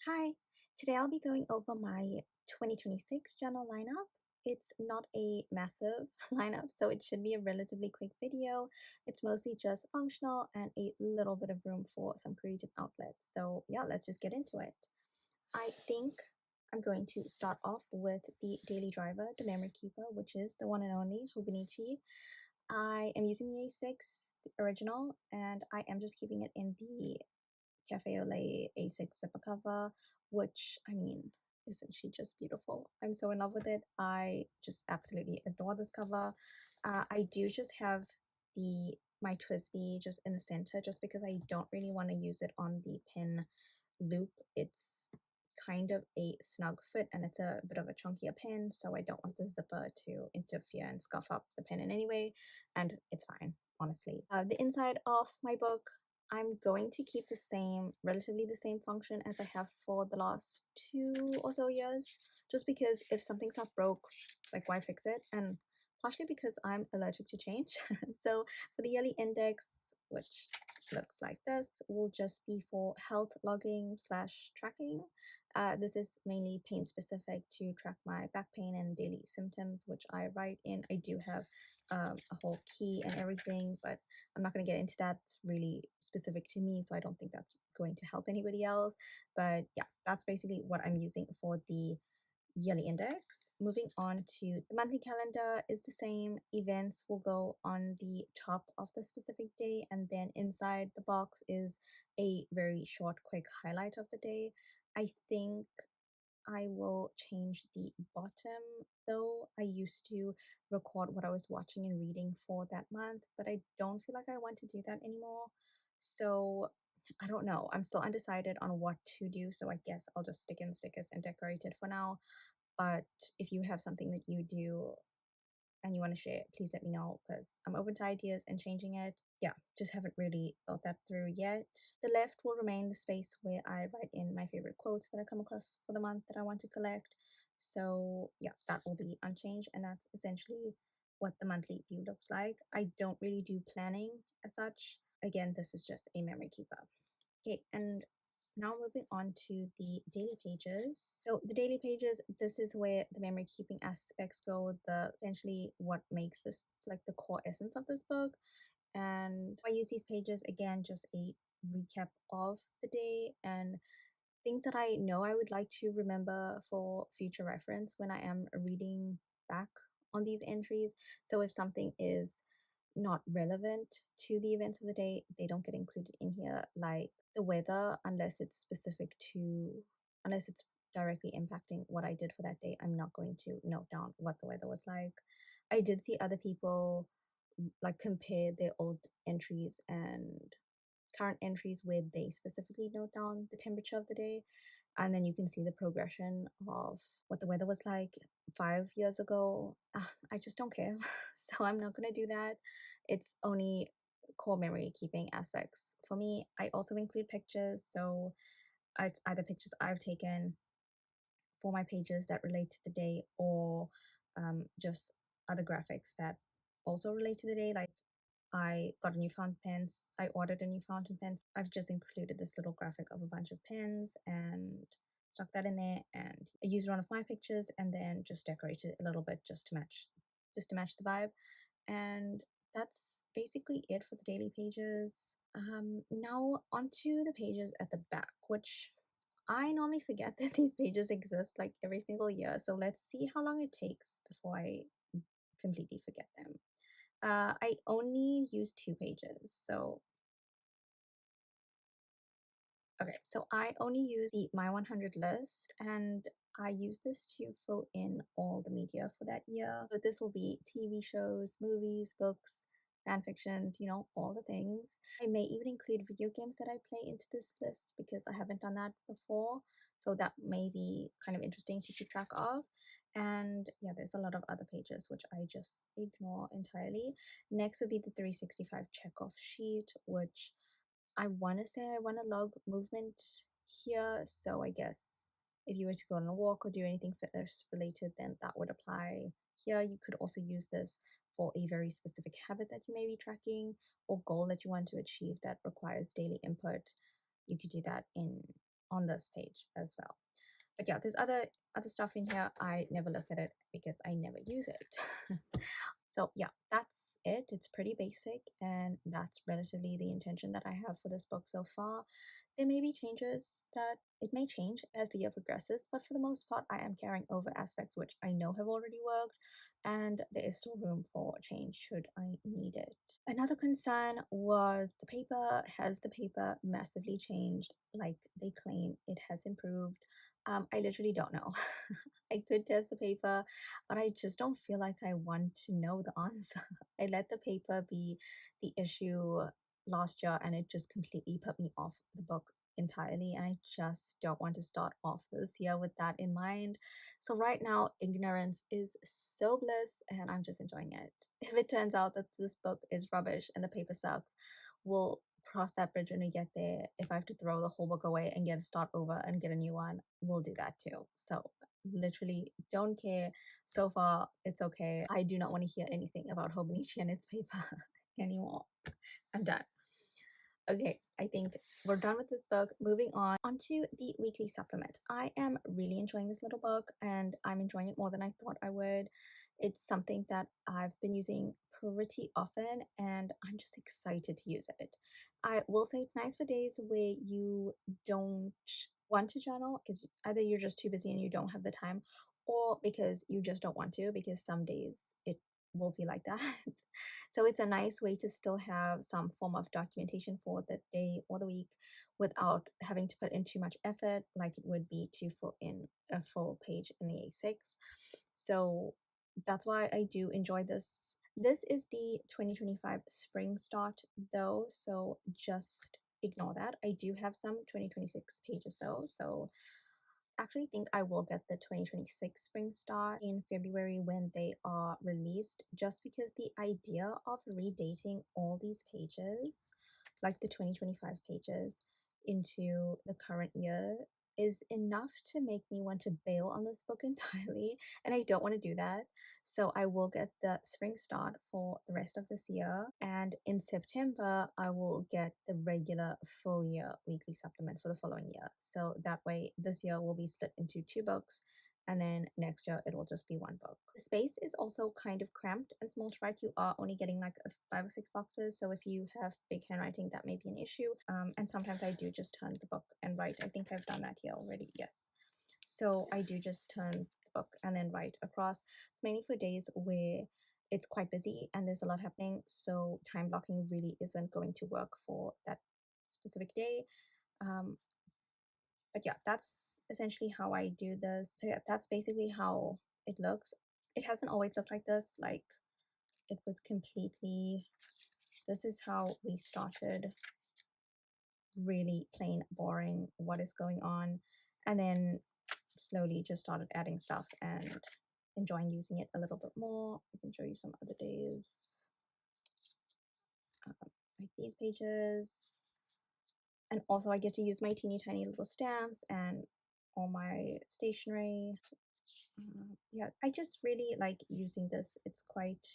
Hi, today I'll be going over my 2026 journal lineup. It's not a massive lineup, so it should be a relatively quick video. It's mostly just functional and a little bit of room for some creative outlets. So, yeah, let's just get into it. I think I'm going to start off with the Daily Driver, the Memory Keeper, which is the one and only Hobonichi. I am using the A6 the original, and I am just keeping it in the Cafe Olay A6 zipper cover, which, I mean, isn't she just beautiful? I'm so in love with it. I just absolutely adore this cover. I do just have the my TWSBI just in the center just because I don't really want to use it on the pen loop. It's kind of a snug fit and it's a bit of a chunkier pen, so I don't want the zipper to interfere and scuff up the pen in any way, and it's fine, honestly. The inside of my book, I'm going to keep the same, relatively the same function as I have for the last 2 or so years, just because if something's not broke, like why fix it? And partially because I'm allergic to change. So for the yearly index, which looks like this, will just be for health logging slash tracking. This is mainly pain specific to track my back pain and daily symptoms, which I write in. I do have a whole key and everything, but I'm not going to get into that. It's really specific to me, so I don't think that's going to help anybody else. But yeah, that's basically what I'm using for the yearly index. Moving on to the monthly calendar is the same. Events will go on the top of the specific day, and then inside the box is a very short, quick highlight of the day. I think I will change the bottom though. I used to record what I was watching and reading for that month, but I don't feel like I want to do that anymore. So I don't know. I'm still undecided on what to do, so I guess I'll just stick in stickers and decorate it for now. But if you have something that you do and you want to share it, please let me know because I'm open to ideas and changing it. Yeah, just haven't really thought that through yet. The left will remain the space where I write in my favorite quotes that I come across for the month that I want to collect. So, yeah, that will be unchanged, and that's essentially what the monthly view looks like. I don't really do planning as such. Again, this is just a memory keeper. Okay, and now moving on to the daily pages. So the daily pages, this is where the memory keeping aspects go, the essentially what makes this like the core essence of this book. And I use these pages again, just a recap of the day and things that I know I would like to remember for future reference when I am reading back on these entries. So if something is not relevant to the events of the day, they don't get included in here, like the weather, unless it's directly impacting what I did for that day. I'm not going to note down what the weather was like. I did see other people like compare their old entries and current entries where they specifically note down the temperature of the day, and then you can see the progression of what the weather was like 5 years ago. I just don't care. So I'm not going to do that. It's only core memory keeping aspects for me. I also include pictures, so it's either pictures I've taken for my pages that relate to the day, or just other graphics that also relate to the day. Like I got a new fountain pen. I ordered a new fountain pen. I've just included this little graphic of a bunch of pens and stuck that in there. And I used one of my pictures and then just decorated it a little bit just to match the vibe. And that's basically it for the daily pages. Now onto the pages at the back, which I normally forget that these pages exist like every single year. So let's see how long it takes before I completely forget them. I only use 2 pages. So, okay, so I only use the My 100 list and I use this to fill in all the media for that year. So this will be TV shows, movies, books, fan fictions, all the things. I may even include video games that I play into this list because I haven't done that before. So that may be kind of interesting to keep track of. And yeah, there's a lot of other pages which I just ignore entirely. Next would be the 365 checkoff sheet, which I want to say I want to log movement here. So I guess if you were to go on a walk or do anything fitness related, then that would apply here. You could also use this for a very specific habit that you may be tracking or goal that you want to achieve that requires daily input. You could do that in on this page as well. But yeah, there's other stuff in here. I never look at it because I never use it. So yeah, that's it. It's pretty basic, and that's relatively the intention that I have for this book so far. There may be changes that it may change as the year progresses, but for the most part, I am carrying over aspects which I know have already worked, and there is still room for change should I need it. Another concern was the paper. Has the paper massively changed like they claim it has improved? I literally don't know. I could test the paper, but I just don't feel like I want to know the answer. I let the paper be the issue last year, and it just completely put me off the book entirely. And I just don't want to start off this year with that in mind. So, right now, ignorance is so bliss, and I'm just enjoying it. If it turns out that this book is rubbish and the paper sucks, we'll cross that bridge when we get there. If I have to throw the whole book away and get a start over and get a new one, we'll do that too. So, literally don't care. So far, it's okay. I do not want to hear anything about Hobonichi and its paper anymore. I'm done. Okay, I think we're done with this book. Moving on onto the weekly supplement. I am really enjoying this little book, and I'm enjoying it more than I thought I would. It's something that I've been using pretty often, and I'm just excited to use it. I will say it's nice for days where you don't want to journal because either you're just too busy and you don't have the time, or because you just don't want to, because some days it will feel like that. So it's a nice way to still have some form of documentation for the day or the week without having to put in too much effort like it would be to fill in a full page in the A6. So that's why I do enjoy this. This is the 2025 spring start though, so just ignore that. I do have some 2026 pages though, so actually think I will get the 2026 spring start in February when they are released, just because the idea of redating all these pages, like the 2025 pages, into the current year is enough to make me want to bail on this book entirely, and I don't want to do that. So I will get the spring start for the rest of this year, and in September I will get the regular full year weekly supplement for the following year. So that way this year will be split into two books, and then next year it will just be one book. The space is also kind of cramped and small to write. You are only getting like 5 or 6 boxes, so if you have big handwriting, that may be an issue. And sometimes I do just turn the book and write. I think I've done that here already. Yes. So I do just turn the book and then write across. It's mainly for days where it's quite busy and there's a lot happening, so time blocking really isn't going to work for that specific day. Um, but yeah, that's essentially how I do this. So yeah, that's basically how it looks. It hasn't always looked like this. Like it was completely, this is how we started, really plain boring, what is going on, and then slowly just started adding stuff and enjoying using it a little bit more. I can show you some other days, like these pages. And also I get to use my teeny tiny little stamps and all my stationery. Yeah, I just really like using this. It's quite,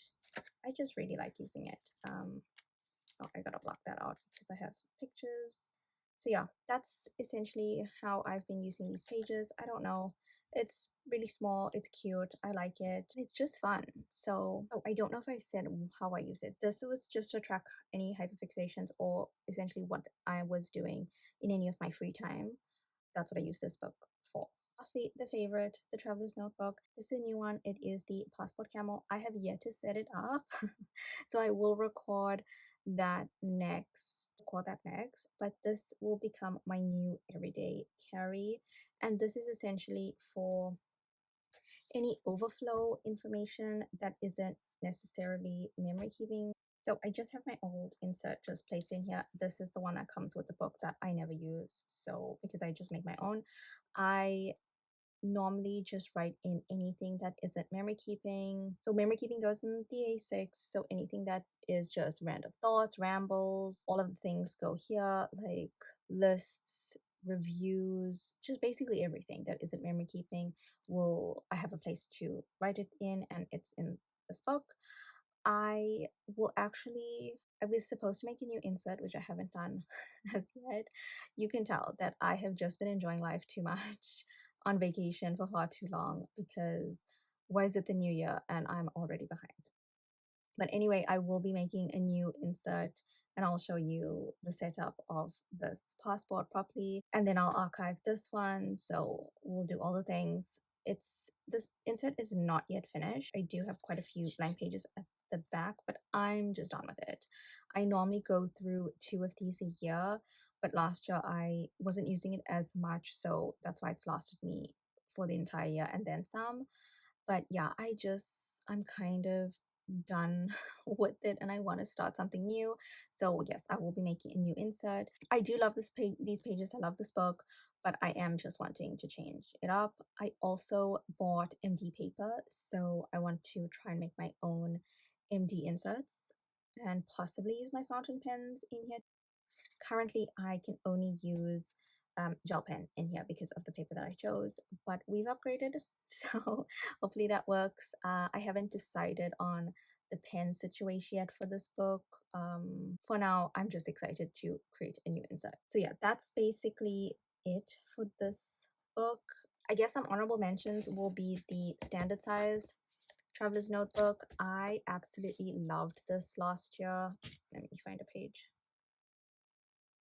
I just really like using it. Oh, I gotta block that out because I have pictures. So yeah, that's essentially how I've been using these pages. I don't know. It's really small, it's cute, I like it. It's just fun. So, oh, I don't know if I said how I use it. This was just to track any hyperfixations or essentially what I was doing in any of my free time. That's what I use this book for. Lastly, the favorite, the Traveler's Notebook. This is a new one. It is the Passport Camel. I have yet to set it up, so I will record that next. But this will become my new everyday carry, and this is essentially for any overflow information that isn't necessarily memory keeping. So I just have my old insert just placed in here. This is the one that comes with the book that I never use. So because I just make my own, I normally just write in anything that isn't memory keeping. So memory keeping goes in the A6. So anything that is just random thoughts, rambles, all of the things go here, like lists, reviews, just basically everything that isn't memory keeping will, I have a place to write it in, and it's in this book. I will actually, I was supposed to make a new insert, which I haven't done as yet. You can tell that I have just been enjoying life too much on vacation for far too long because why is it the new year and I'm already behind? But anyway, I will be making a new insert and I'll show you the setup of this passport properly. And then I'll archive this one. So we'll do all the things. This insert is not yet finished. I do have quite a few blank pages at the back, but I'm just done with it. I normally go through 2 of these a year, but last year I wasn't using it as much. So that's why it's lasted me for the entire year and then some. But yeah, I'm kind of done with it and I want to start something new. So yes, I will be making a new insert. I do love these pages. I love this book, but I am just wanting to change it up. I also bought MD paper, so I want to try and make my own MD inserts and possibly use my fountain pens in here. Currently, I can only use gel pen in here because of the paper that I chose, but we've upgraded, so hopefully that works. I haven't decided on the pen situation yet for this book. For now, I'm just excited to create a new insert. So yeah, that's basically it for this book. I guess some honorable mentions will be the standard size Traveler's Notebook. I absolutely loved this last year. Let me find a page.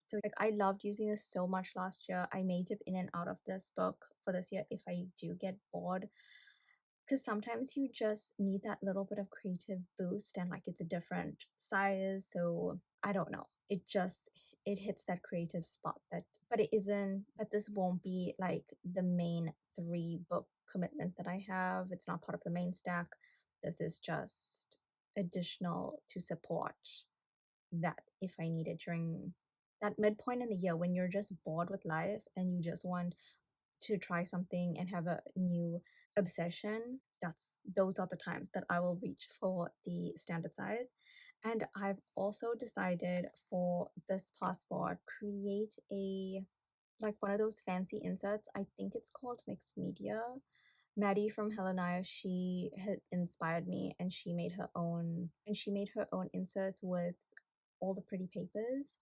So like I loved using this so much last year. I may dip in and out of this book for this year if I do get bored. Because sometimes you just need that little bit of creative boost and like it's a different size. So I don't know. It hits that creative spot that but it isn't but this won't be like the main 3 book commitment that I have. It's not part of the main stack. This is just additional to support that if I need it during that midpoint in the year when you're just bored with life and you just want to try something and have a new obsession, those are the times that I will reach for the standard size. And I've also decided for this passport, create a like one of those fancy inserts. I think it's called mixed media. Maddie from Helenia, she had inspired me and she made her own inserts with all the pretty papers.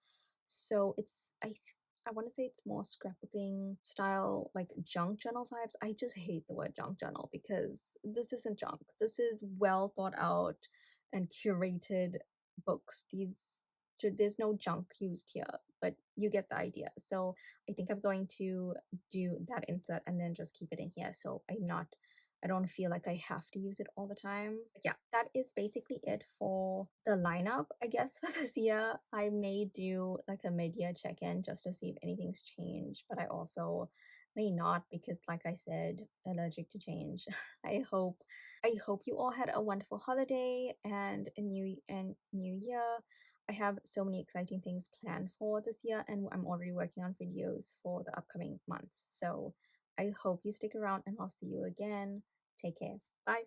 So I want to say it's more scrapbooking style, like junk journal vibes. I just hate the word junk journal because this isn't junk. This is well thought out and curated books. There's no junk used here, but you get the idea. So I think I'm going to do that insert and then just keep it in here. So I don't feel like I have to use it all the time. But yeah, that is basically it for the lineup, I guess, for this year. I may do like a mid-year check-in just to see if anything's changed, but I also may not because like I said, allergic to change. I hope I hope you all had a wonderful holiday and a new year. I have so many exciting things planned for this year and I'm already working on videos for the upcoming months. So I hope you stick around and I'll see you again. Take care. Bye.